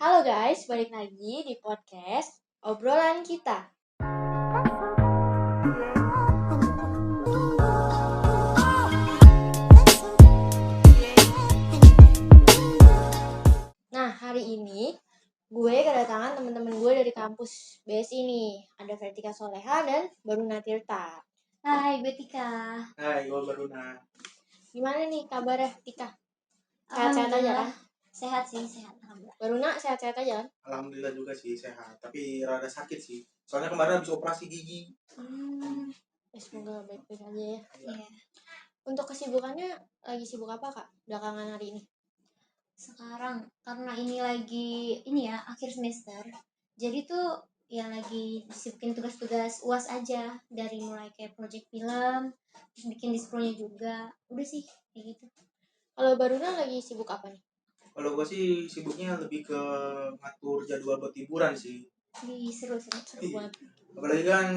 Halo guys, balik lagi di podcast Obrolan Kita. Nah, hari ini gue kedatangan teman-teman gue dari kampus BSI nih. Ada Vertika Soleha dan Baruna Tirta. Hai, gue Tika. Hai, gue Baruna. Gimana nih kabarnya, Tika? Sehat-sehat aja kan? Sehat sih, sehat. Alhamdulillah. Baruna sehat-sehat aja kan? Alhamdulillah juga sih sehat, tapi rada sakit sih. Soalnya kemarin habis operasi gigi. Semoga baik-baik aja ya. Iya. Untuk kesibukannya lagi sibuk apa kak belakangan hari ini? Sekarang karena ini lagi akhir semester. Jadi tuh ya lagi disibukin tugas-tugas UAS aja, dari mulai kayak project film, terus bikin dispronya juga. Udah sih kayak gitu. Kalau Baruna lagi sibuk apa nih? Kalau gue sih sibuknya lebih ke ngatur jadwal buat liburan sih. Seru Iya. banget. Apalagi kan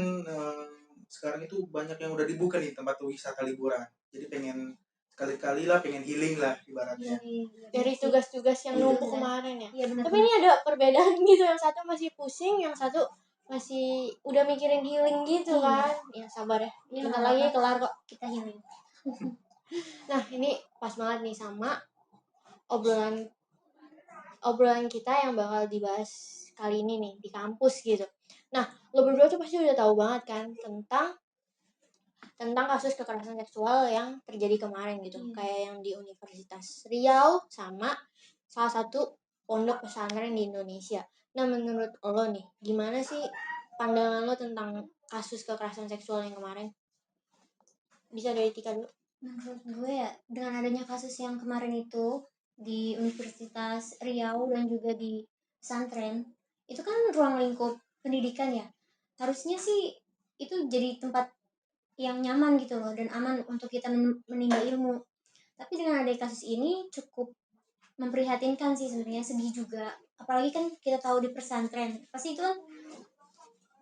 sekarang itu banyak yang udah dibuka nih tempat wisata liburan. Jadi pengen sekali-kali lah, pengen healing lah ibaratnya. Dari tugas-tugas yang numpuk kemarin ya. Iya, benar. Tapi ini ada perbedaan gitu, yang satu masih pusing, yang satu masih udah mikirin healing gitu kan. Ya sabar ya, bentar lagi kelar kok. Kita healing. Nah ini pas banget nih sama obrolan kita yang bakal dibahas kali ini nih di kampus gitu. Nah lo berdua tuh pasti udah tahu banget kan tentang kasus kekerasan seksual yang terjadi kemarin gitu. Kayak yang di Universitas Riau sama salah satu pondok pesantren di Indonesia. Nah menurut lo nih, gimana sih pandangan lo tentang kasus kekerasan seksual yang kemarin? Bisa dari Tika dulu. Menurut gue ya, dengan adanya kasus yang kemarin itu di Universitas Riau dan juga di pesantren, itu kan ruang lingkup pendidikan ya. Harusnya sih itu jadi tempat yang nyaman gitu loh, dan aman untuk kita menimba ilmu. Tapi dengan adanya kasus ini cukup memprihatinkan sih sebenarnya, sedih juga. Apalagi kan kita tahu di pesantren, pasti itu kan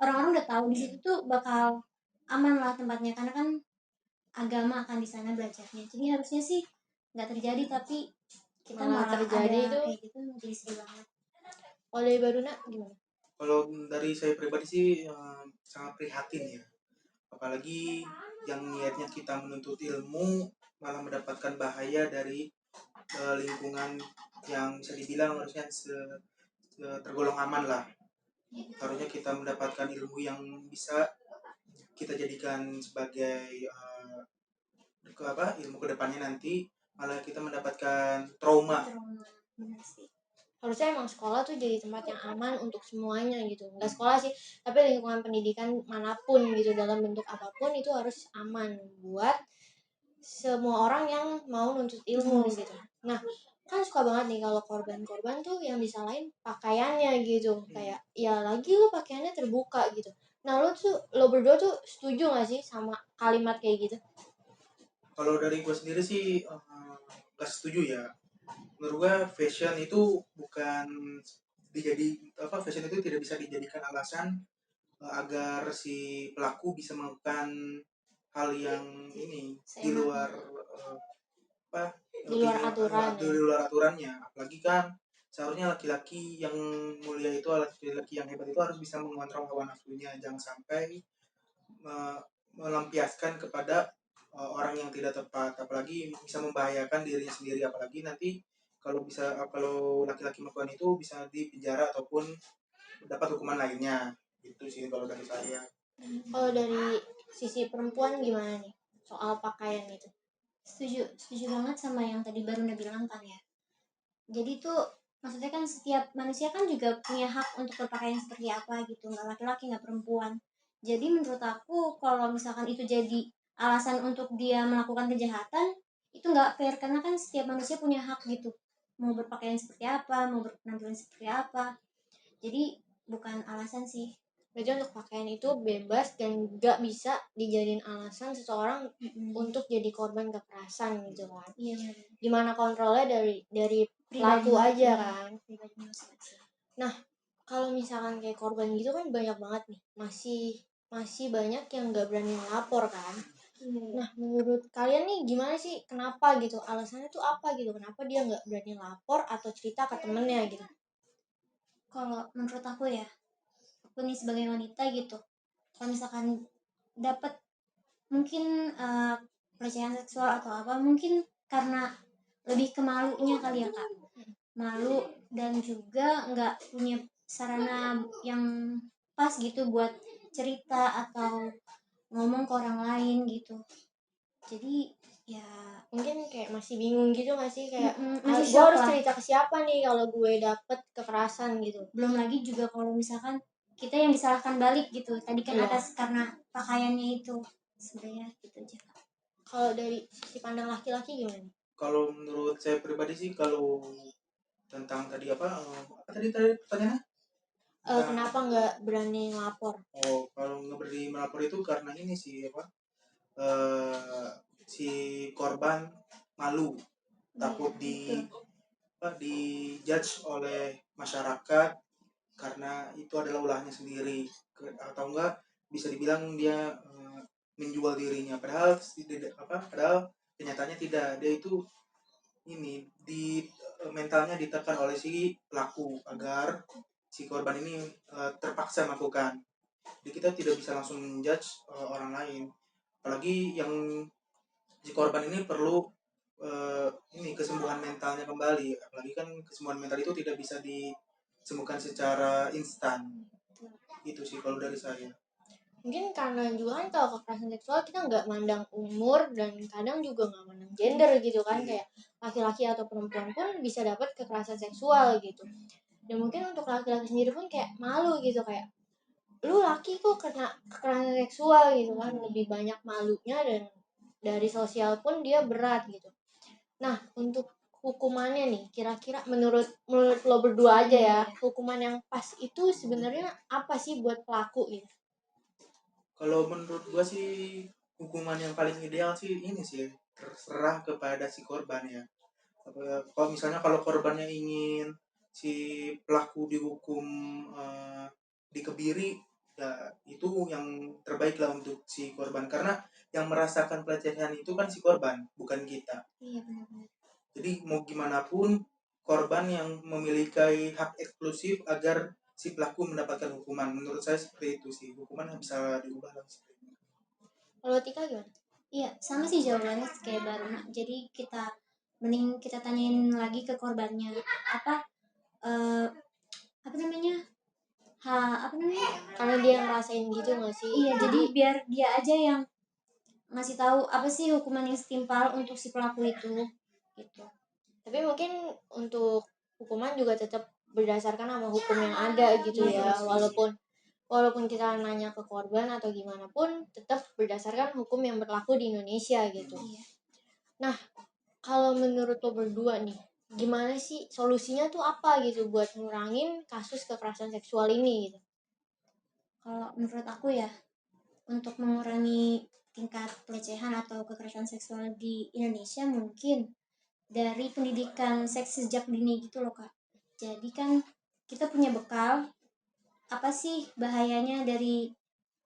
orang-orang udah tahu di situ tuh bakal aman lah tempatnya, karena kan agama akan di sana belajarnya. Jadi harusnya sih nggak terjadi, tapi kita malah terjadi ada itu kayak gitu, jadi sedih banget. Kalau dari Baruna gimana? Kalau dari saya pribadi sih sangat prihatin ya. Apalagi yang niatnya kita menuntut ilmu malah mendapatkan bahaya dari lingkungan yang bisa dibilang harusnya tergolong aman lah. Harusnya kita mendapatkan ilmu yang bisa kita jadikan sebagai ilmu kedepannya nanti, malah kita mendapatkan trauma. Benar sih. Harusnya emang sekolah tuh jadi tempat yang aman untuk semuanya gitu. Nggak sekolah sih, tapi lingkungan pendidikan manapun gitu, dalam bentuk apapun itu harus aman buat semua orang yang mau nuntut ilmu gitu. Nah kan suka banget nih kalau korban-korban tuh yang disalahin pakaiannya gitu. Kayak ya lagi lu pakaiannya terbuka gitu. Nah lo berdua tuh setuju gak sih sama kalimat kayak gitu? Kalau dari gue sendiri sih gak setuju ya. Menurut gue fashion itu bukan fashion itu tidak bisa dijadikan alasan agar si pelaku bisa melakukan hal yang ini di luar di luar aturannya. Apalagi kan seharusnya laki-laki yang mulia itu, laki-laki yang hebat itu harus bisa mengontrol hawa nafsunya, jangan sampai melampiaskan kepada orang yang tidak tepat, apalagi bisa membahayakan dirinya sendiri. Apalagi nanti kalau laki-laki melakukan itu bisa dipenjara ataupun dapat hukuman lainnya. Itu sih kalau dari saya. Kalau dari sisi perempuan gimana nih soal pakaian itu? Setuju banget sama yang tadi baru udah bilang kan ya. Jadi tuh maksudnya kan setiap manusia kan juga punya hak untuk berpakaian seperti apa gitu, nggak laki-laki nggak perempuan. Jadi menurut aku kalau misalkan itu jadi alasan untuk dia melakukan kejahatan, itu nggak fair, karena kan setiap manusia punya hak gitu, mau berpakaian seperti apa, mau berpenampilan seperti apa. Jadi bukan alasan sih. Berarti untuk pakaian itu bebas dan gak bisa dijadiin alasan seseorang untuk jadi korban kekerasan gitu kan. Iya. Dimana kontrolnya dari pelaku aja kan. Nah kalau misalkan kayak korban gitu kan banyak banget nih, masih banyak yang gak berani melapor kan. Nah menurut kalian nih gimana sih, kenapa gitu, alasannya tuh apa gitu, kenapa dia gak berani lapor atau cerita ke temennya gitu? Kalau menurut aku ya, aku nih sebagai wanita gitu, kalau misalkan dapat mungkin pelecehan seksual atau apa, mungkin karena lebih ke malunya kali ya kak, malu dan juga nggak punya sarana yang pas gitu buat cerita atau ngomong ke orang lain gitu. Jadi ya Mungkin kayak masih bingung gitu nggak sih, kayak masih gue shock harus lah. cerita ke siapa nih kalau gue dapet kekerasan gitu. Belum lagi juga kalau misalkan kita yang disalahkan balik gitu, tadi kan Iya. atas karena pakaiannya itu. Sebenarnya gitu aja kak. Kalau dari sisi pandang laki-laki gimana? Kalau menurut saya pribadi sih, kalau tentang tadi apa tadi pertanyaannya? Kenapa nggak berani ngelapor? Oh, kalau nggak berani melapor itu karena ini sih apa, eh, si korban malu, takut di apa, di judge oleh masyarakat karena itu adalah ulahnya sendiri, atau enggak bisa dibilang dia menjual dirinya, padahal padahal kenyataannya tidak, dia itu ini di mentalnya ditekan oleh si pelaku agar si korban ini terpaksa melakukan. Jadi kita tidak bisa langsung menjudge orang lain, apalagi yang si korban ini perlu ini kesembuhan mentalnya kembali, apalagi kan kesembuhan mental itu tidak bisa disembuhkan secara instan. Itu sih kalau dari saya. Mungkin karena juga kan kalau kekerasan seksual kita nggak mandang umur dan kadang juga nggak mandang gender gitu kan, kayak laki-laki atau perempuan pun bisa dapat kekerasan seksual gitu. Dan mungkin untuk laki-laki sendiri pun kayak malu gitu, kayak lu laki kok kena kekerasan seksual gitu kan, lebih banyak malunya, dan dari sosial pun dia berat gitu. Nah, untuk hukumannya nih, kira-kira menurut lo berdua aja ya, hukuman yang pas itu sebenarnya apa sih buat pelaku gitu? Kalau menurut gua sih hukuman yang paling ideal sih ini sih terserah kepada si korban ya. Kalau misalnya kalau korbannya ingin si pelaku dihukum dikebiri, ya itu yang terbaik lah untuk si korban, karena yang merasakan pelecehan itu kan si korban, bukan kita. Iya benar-benar. Jadi mau gimana pun korban yang memiliki hak eksklusif agar si pelaku mendapatkan hukuman. Menurut saya seperti itu sih, hukuman yang bisa diubah lah. Kalau Tika gimana? Iya sama sih jawabannya kayak Baruna. Jadi kita mending kita tanyain lagi ke korbannya apa apa namanya, apa namanya, Karena dia ngerasain gitu nggak sih? iya jadi biar dia aja yang ngasih tahu apa sih hukuman yang setimpal untuk si pelaku itu gitu. Tapi mungkin untuk hukuman juga tetap berdasarkan sama hukum yang ada gitu ya, walaupun kita nanya ke korban atau gimana pun tetap berdasarkan hukum yang berlaku di Indonesia gitu. Nah, kalau menurut lo berdua nih, gimana sih solusinya tuh apa gitu buat ngurangin kasus kekerasan seksual ini gitu? Kalau menurut aku ya, untuk mengurangi tingkat pelecehan atau kekerasan seksual di Indonesia mungkin dari pendidikan seks sejak dini gitu loh kak. Jadi kan kita punya bekal apa sih bahayanya dari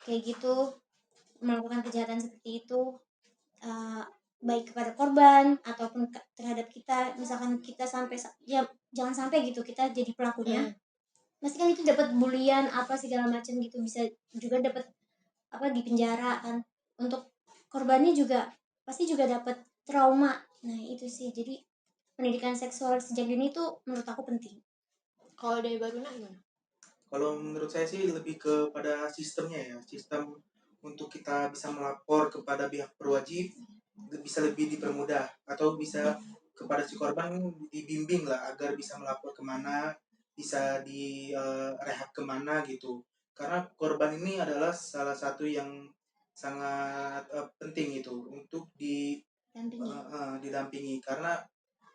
kayak gitu, melakukan kejahatan seperti itu, uh, baik kepada korban ataupun terhadap kita. Misalkan kita sampai ya jangan sampai gitu kita jadi pelakunya, pasti kan itu dapat bulian apa segala macam gitu, bisa juga dapat apa di penjara kan. Untuk korbannya juga pasti juga dapat trauma. Nah itu sih, jadi pendidikan seksual sejak dini itu menurut aku penting. Kalau dari Baruna gimana? Kalau menurut saya sih lebih kepada sistemnya ya, sistem untuk kita bisa melapor kepada pihak berwajib bisa lebih dipermudah, atau bisa kepada si korban dibimbing lah agar bisa melapor kemana, bisa direhab kemana gitu. Karena korban ini adalah salah satu yang sangat penting itu untuk didampingi, karena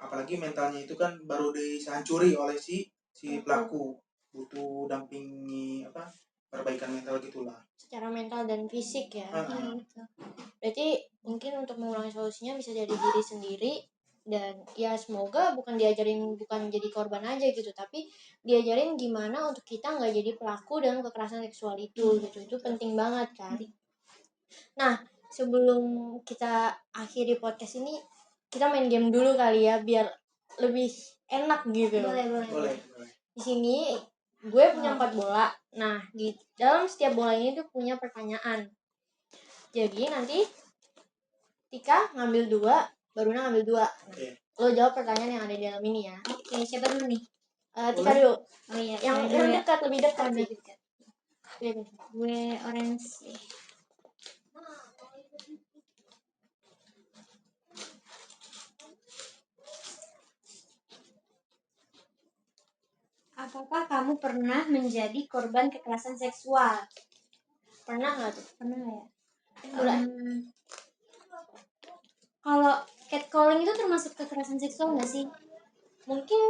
apalagi mentalnya itu kan baru dihancuri oleh si pelaku, butuh dampingi apa, perbaikan mental gitulah, secara mental dan fisik ya. Iya betul. Berarti mungkin untuk mengurangi solusinya bisa dari diri sendiri, dan ya semoga bukan jadi korban aja gitu, tapi diajarin gimana untuk kita nggak jadi pelaku dalam kekerasan seksual itu gitu. Itu penting banget kan. Nah, sebelum kita akhiri podcast ini, kita main game dulu kali ya biar lebih enak gitu. Boleh. Di sini gue punya 4 bola. Nah, di dalam setiap bola ini tuh punya pertanyaan. Jadi nanti Tika ngambil 2, Baruna ngambil 2. Oke. Lo jawab pertanyaan yang ada di dalam ini ya. Oke, siapa dulu nih? Tika dulu. Oh iya, Yang saya dulu ya. dekat, lebih dekat Oh, sih. dekat. Gue orange. Apakah kamu pernah menjadi korban kekerasan seksual? Pernah nggak tuh? Pernah ya? Udah. Kalau catcalling itu termasuk kekerasan seksual nggak sih? Mungkin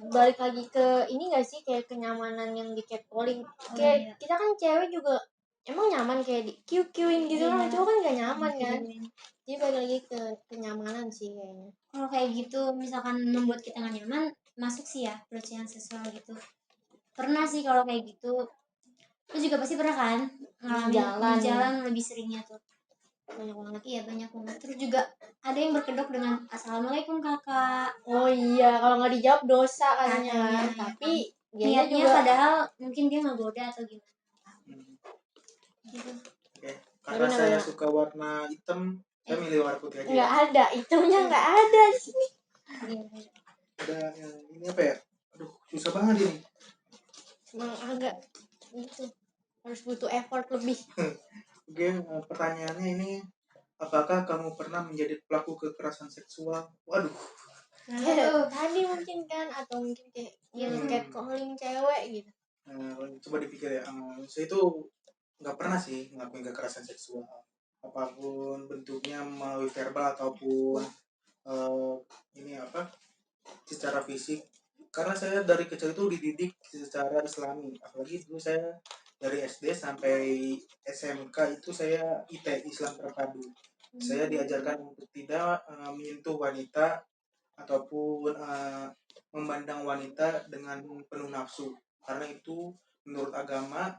balik lagi ke ini gak sih, kayak kenyamanan yang di catcalling. Kayak iya. kita kan cewek juga emang nyaman kayak di QQ-in gitu Iya. kan, cowok kan gak nyaman kan. Digituin. Jadi balik lagi ke kenyamanan sih kayaknya. Kalau kayak gitu misalkan membuat kita nggak nyaman, masuk sih ya pelecehan seksual gitu. Pernah sih kalau kayak gitu. Lu juga pasti pernah kan ngalamin di jalan lebih seringnya tuh. Banyak banget. Iya, banyak banget. Terus juga ada yang berkedok dengan assalamualaikum kakak. Oh iya, kalau nggak dijawab dosa katanya. Katanya, ya Tapi kan? dia Niatnya juga padahal mungkin dia ngegoda atau gimana gitu. Oke. Karena Baruna, saya Baruna. suka warna hitam, saya milih warna putih aja. Nggak Ya. ada, itemnya nggak ada di sini. Iya. Ada yang ini apa ya? Aduh, susah banget ini. Emang agak gitu, harus butuh effort lebih. Oke, pertanyaannya ini, apakah kamu pernah menjadi pelaku kekerasan seksual? Waduh. Kayak tadi mungkin kan, atau mungkin kayak catcalling cewek gitu. Coba dipikir ya. Saya itu nggak pernah sih ngelakuin kekerasan seksual. Apapun bentuknya, melalui verbal ataupun ini apa, secara fisik. Karena saya dari kecil itu dididik secara Islami. Apalagi dulu saya dari SD sampai SMK itu saya IT, Islam Terpadu. Saya diajarkan untuk tidak menyentuh wanita ataupun memandang wanita dengan penuh nafsu, karena itu menurut agama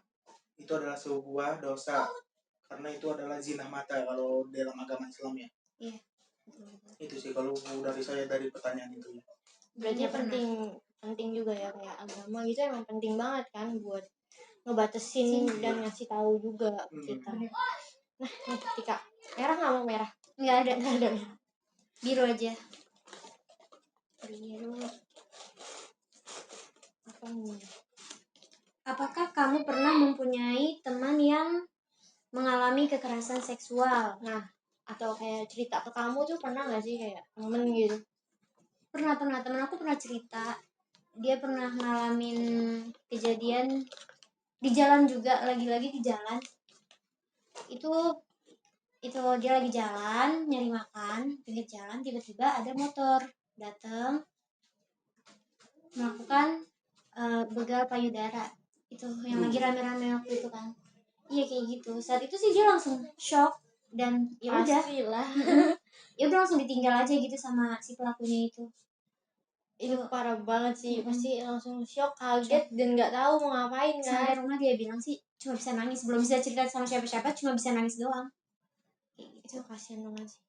itu adalah sebuah dosa, karena itu adalah zina mata kalau dalam agama Islam ya. Iya. Itu sih kalau dari saya dari pertanyaan itu ya. Berarti penting juga ya, kayak agama gitu emang penting banget kan buat ngebatasin dan ngasih tahu juga ke kita. Nah, nih Tika, merah nggak mau merah? Nggak ada. Biru aja. Biru. Apa nih? Apakah kamu pernah mempunyai teman yang mengalami kekerasan seksual? Nah, atau kayak cerita ke kamu tuh pernah nggak sih, kayak temen gitu? Pernah. Temen aku pernah cerita. Dia pernah ngalamin kejadian di jalan juga, lagi-lagi di jalan. Itu dia lagi jalan nyari makan pinggir jalan, tiba-tiba ada motor datang melakukan begal payudara, itu yang lagi rame-rame waktu itu kan. Iya kayak gitu. Saat itu sih dia langsung shock dan ya udah Pastilah. ya udah langsung ditinggal aja gitu sama si pelakunya itu. Itu parah banget sih, pasti langsung shock, kaget, dan nggak tahu mau ngapain kan. Sampai rumah dia bilang sih cuma bisa nangis, belum bisa cerita sama siapa-siapa, cuma bisa nangis doang. Itu kasihan banget sih.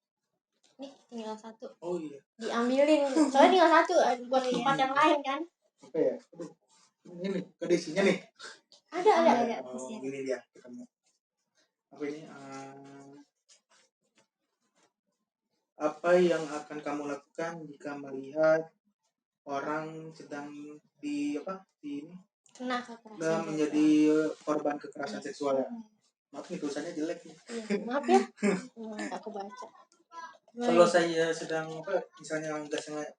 Nih tinggal satu, Oh iya. diambilin, soalnya tinggal satu buat tempat yang lain kan. Apa ya? Aduh. Ini nih, kondisinya nih. Ada. Oh, ini dia ketemu. Apa ini? Apa yang akan kamu lakukan jika melihat orang sedang di apa di ini Kena udah kekerasan menjadi korban kekerasan seksual ya? Maaf nih tulisannya jelek nih. maaf ya, nggak kebaca. Kalau saya sedang apa, misalnya nggak sengaja,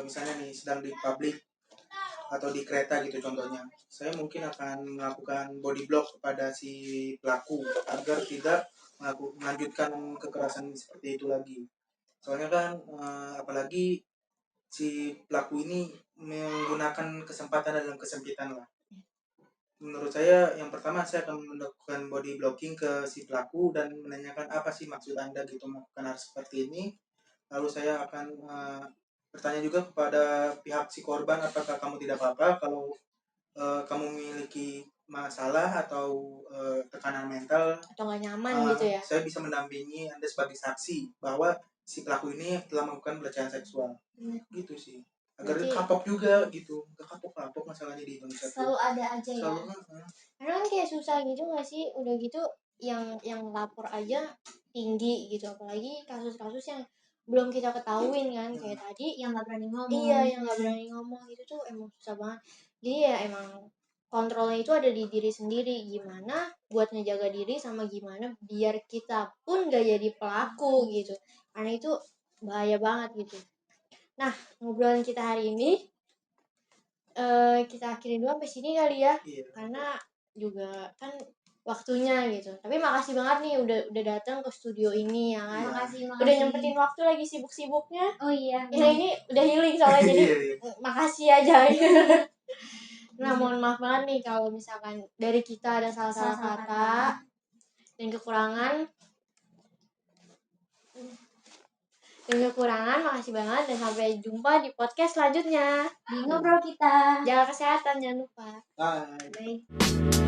misalnya nih sedang di publik atau di kereta gitu contohnya, saya mungkin akan melakukan body block kepada si pelaku agar tidak melanjutkan kekerasan seperti itu lagi. Soalnya kan apalagi si pelaku ini menggunakan kesempatan dalam kesempitan lah. Menurut saya yang pertama saya akan melakukan body blocking ke si pelaku dan menanyakan apa sih maksud Anda gitu melakukan hal seperti ini. Lalu saya akan bertanya juga kepada pihak si korban, apakah kamu tidak apa-apa kalau kamu memiliki masalah atau tekanan mental atau nggak nyaman gitu ya. Saya bisa mendampingi Anda sebagai saksi bahwa si pelaku ini telah melakukan pelecehan seksual. Gitu sih. agar Berarti- kapok juga gitu, nggak kapok masalahnya di Indonesia selalu tuh ada aja ya. selalu karena kan kayak susah gitu nggak sih, udah gitu yang lapor aja tinggi gitu, apalagi kasus-kasus yang belum kita ketahuin kan, kayak tadi yang nggak berani ngomong. iya yang nggak berani ngomong itu tuh emang susah banget. Jadi ya emang kontrolnya itu ada di diri sendiri, gimana buat ngejaga diri sama gimana biar kita pun gak jadi pelaku gitu, karena itu bahaya banget gitu. Nah, ngobrolan kita hari ini kita akhirin dulu sampai sini kali ya, iya. karena juga kan waktunya gitu. Tapi makasih banget nih udah datang ke studio ini ya kan. Iya. Makasih. Udah nyempetin waktu lagi sibuk-sibuknya. Oh iya. Yang ini udah healing soalnya jadi Iya, iya. makasih aja. Nah, mohon maaf banget nih kalau misalkan dari kita ada salah-salah kata dan kekurangan. Makasih banget dan sampai jumpa di podcast selanjutnya. Di ngobrol kita. Jaga kesehatan, jangan lupa. Bye. Bye.